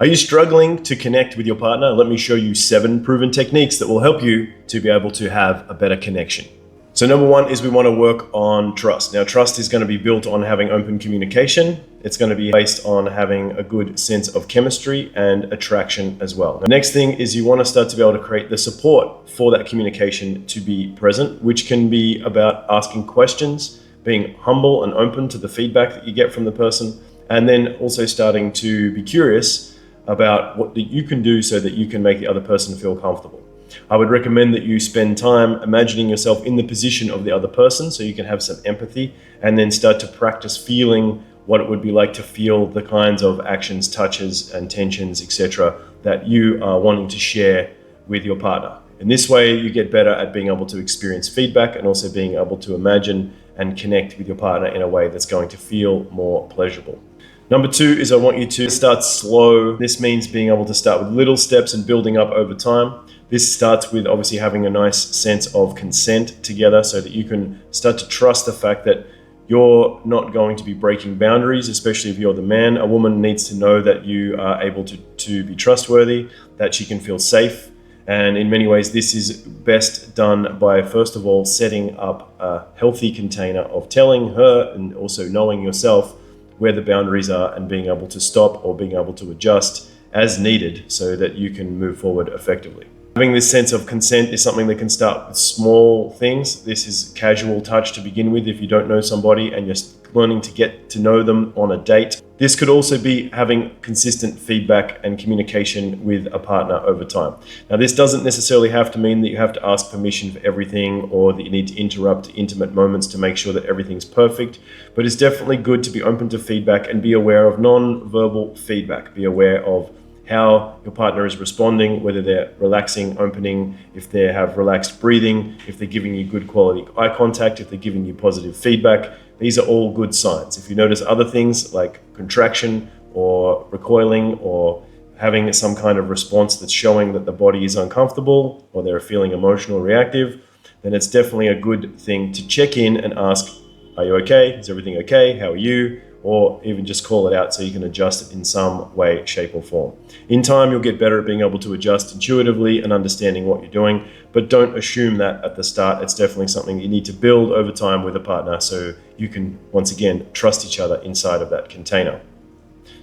Are you struggling to connect with your partner? Let me show you 7 proven techniques that will help you to be able to have a better connection. So number 1 is we want to work on trust. Now, trust is going to be built on having open communication. It's going to be based on having a good sense of chemistry and attraction as well. The next thing is you want to start to be able to create the support for that communication to be present, which can be about asking questions, being humble and open to the feedback that you get from the person, and then also starting to be curious about what you can do so that you can make the other person feel comfortable. I would recommend that you spend time imagining yourself in the position of the other person so you can have some empathy, and then start to practice feeling what it would be like to feel the kinds of actions, touches, and tensions, etc., that you are wanting to share with your partner. In this way, you get better at being able to experience feedback and also being able to imagine and connect with your partner in a way that's going to feel more pleasurable. Number 2 is I want you to start slow. This means being able to start with little steps and building up over time. This starts with obviously having a nice sense of consent together so that you can start to trust the fact that you're not going to be breaking boundaries, especially if you're the man. A woman needs to know that you are able to be trustworthy, that she can feel safe. And in many ways, this is best done by, first of all, setting up a healthy container of telling her and also knowing yourself where the boundaries are and being able to stop or being able to adjust as needed so that you can move forward effectively. Having this sense of consent is something that can start with small things. This is casual touch to begin with if you don't know somebody and you're learning to get to know them on a date. This could also be having consistent feedback and communication with a partner over time. Now, this doesn't necessarily have to mean that you have to ask permission for everything or that you need to interrupt intimate moments to make sure that everything's perfect, but it's definitely good to be open to feedback and be aware of non-verbal feedback. Be aware of how your partner is responding, whether they're relaxing, opening, if they have relaxed breathing, if they're giving you good quality eye contact, if they're giving you positive feedback. These are all good signs. If you notice other things like contraction or recoiling or having some kind of response that's showing that the body is uncomfortable or they're feeling emotional or reactive, then it's definitely a good thing to check in and ask, are you okay? Is everything okay? How are you? Or even just call it out so you can adjust it in some way, shape, or form. In time, you'll get better at being able to adjust intuitively and understanding what you're doing, but don't assume that at the start. It's definitely something you need to build over time with a partner so you can, once again, trust each other inside of that container.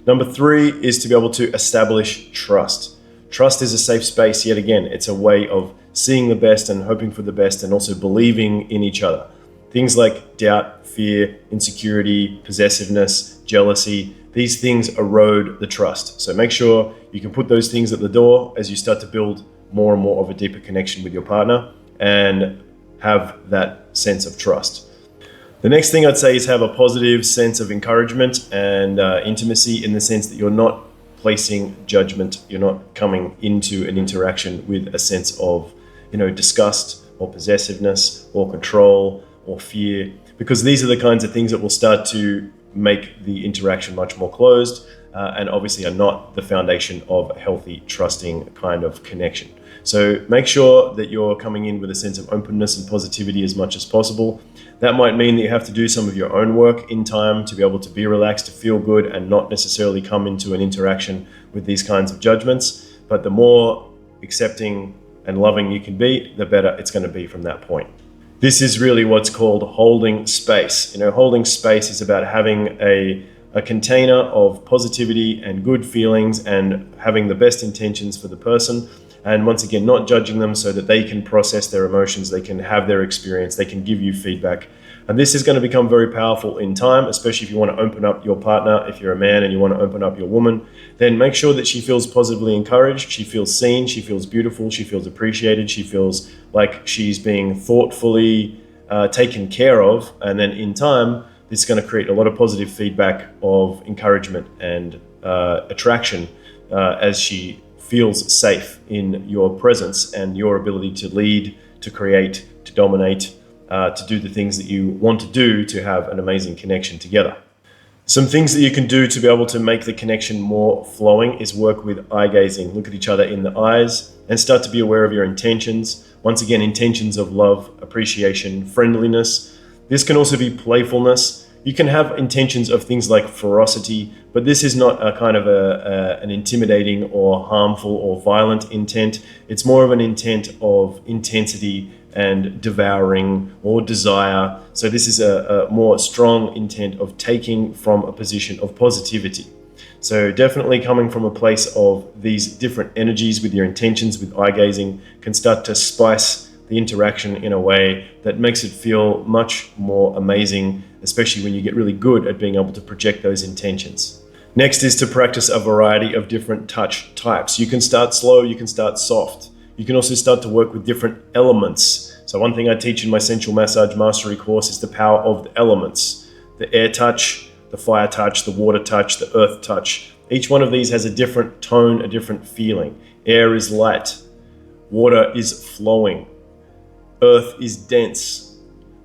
Number 3 is to be able to establish trust. Trust is a safe space. Yet again, it's a way of seeing the best and hoping for the best and also believing in each other. Things like doubt, fear, insecurity, possessiveness, jealousy, these things erode the trust. So make sure you can put those things at the door as you start to build more and more of a deeper connection with your partner and have that sense of trust. The next thing I'd say is have a positive sense of encouragement and intimacy, in the sense that you're not placing judgment. You're not coming into an interaction with a sense of, disgust or possessiveness or control or fear, because these are the kinds of things that will start to make the interaction much more closed and obviously are not the foundation of a healthy, trusting kind of connection. So make sure that you're coming in with a sense of openness and positivity as much as possible. That might mean that you have to do some of your own work in time to be able to be relaxed, to feel good, and not necessarily come into an interaction with these kinds of judgments. But the more accepting and loving you can be, the better it's going to be from that point. This is really what's called holding space. Holding space is about having a container of positivity and good feelings and having the best intentions for the person. And once again, not judging them so that they can process their emotions, they can have their experience, they can give you feedback. And this is going to become very powerful in time, especially if you want to open up your partner. If you're a man and you want to open up your woman, then make sure that she feels positively encouraged, she feels seen, she feels beautiful, she feels appreciated, she feels like she's being thoughtfully taken care of. And then in time, this is going to create a lot of positive feedback of encouragement and attraction as she feels safe in your presence and your ability to lead, to create, to dominate, to do the things that you want to do to have an amazing connection together. Some things that you can do to be able to make the connection more flowing is work with eye gazing. Look at each other in the eyes and start to be aware of your intentions. Once again, intentions of love, appreciation, friendliness. This can also be playfulness. You can have intentions of things like ferocity, but this is not a kind of an intimidating or harmful or violent intent. It's more of an intent of intensity and devouring or desire. So this is a more strong intent of taking from a position of positivity. So definitely coming from a place of these different energies with your intentions, with eye gazing, can start to spice the interaction in a way that makes it feel much more amazing, especially when you get really good at being able to project those intentions. Next is to practice a variety of different touch types. You can start slow, you can start soft. You can also start to work with different elements. So one thing I teach in my Sensual Massage Mastery course is the power of the elements. The air touch, the fire touch, the water touch, the earth touch. Each one of these has a different tone, a different feeling. Air is light. Water is flowing. Earth is dense.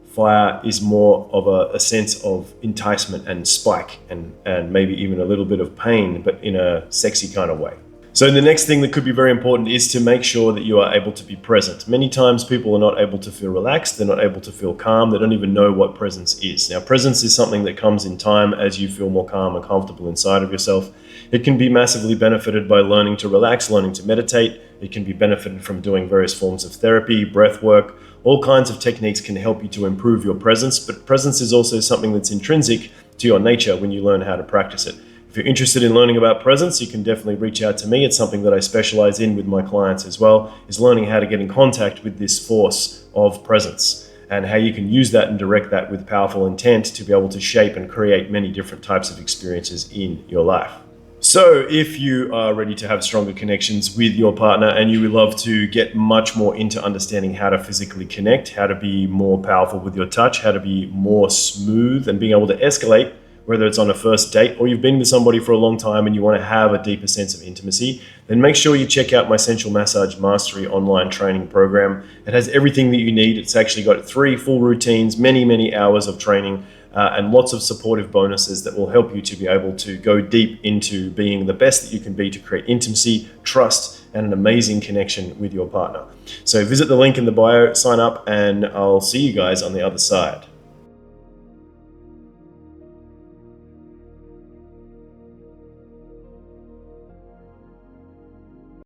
Fire is more of a sense of enticement and spike and maybe even a little bit of pain, but in a sexy kind of way. So the next thing that could be very important is to make sure that you are able to be present. Many times people are not able to feel relaxed, they're not able to feel calm, they don't even know what presence is. Now, presence is something that comes in time as you feel more calm and comfortable inside of yourself. It can be massively benefited by learning to relax, learning to meditate. It can be benefited from doing various forms of therapy, breath work. All kinds of techniques can help you to improve your presence, but presence is also something that's intrinsic to your nature when you learn how to practice it. If you're interested in learning about presence, you can definitely reach out to me. It's something that I specialize in with my clients as well, is learning how to get in contact with this force of presence and how you can use that and direct that with powerful intent to be able to shape and create many different types of experiences in your life. So if you are ready to have stronger connections with your partner and you would love to get much more into understanding how to physically connect, how to be more powerful with your touch, how to be more smooth and being able to escalate, whether it's on a first date or you've been with somebody for a long time and you want to have a deeper sense of intimacy, then make sure you check out my Sensual Massage Mastery online training program. It has everything that you need. It's actually got 3 full routines, many hours of training, and lots of supportive bonuses that will help you to be able to go deep into being the best that you can be to create intimacy, trust, and an amazing connection with your partner. So visit the link in the bio, sign up, and I'll see you guys on the other side.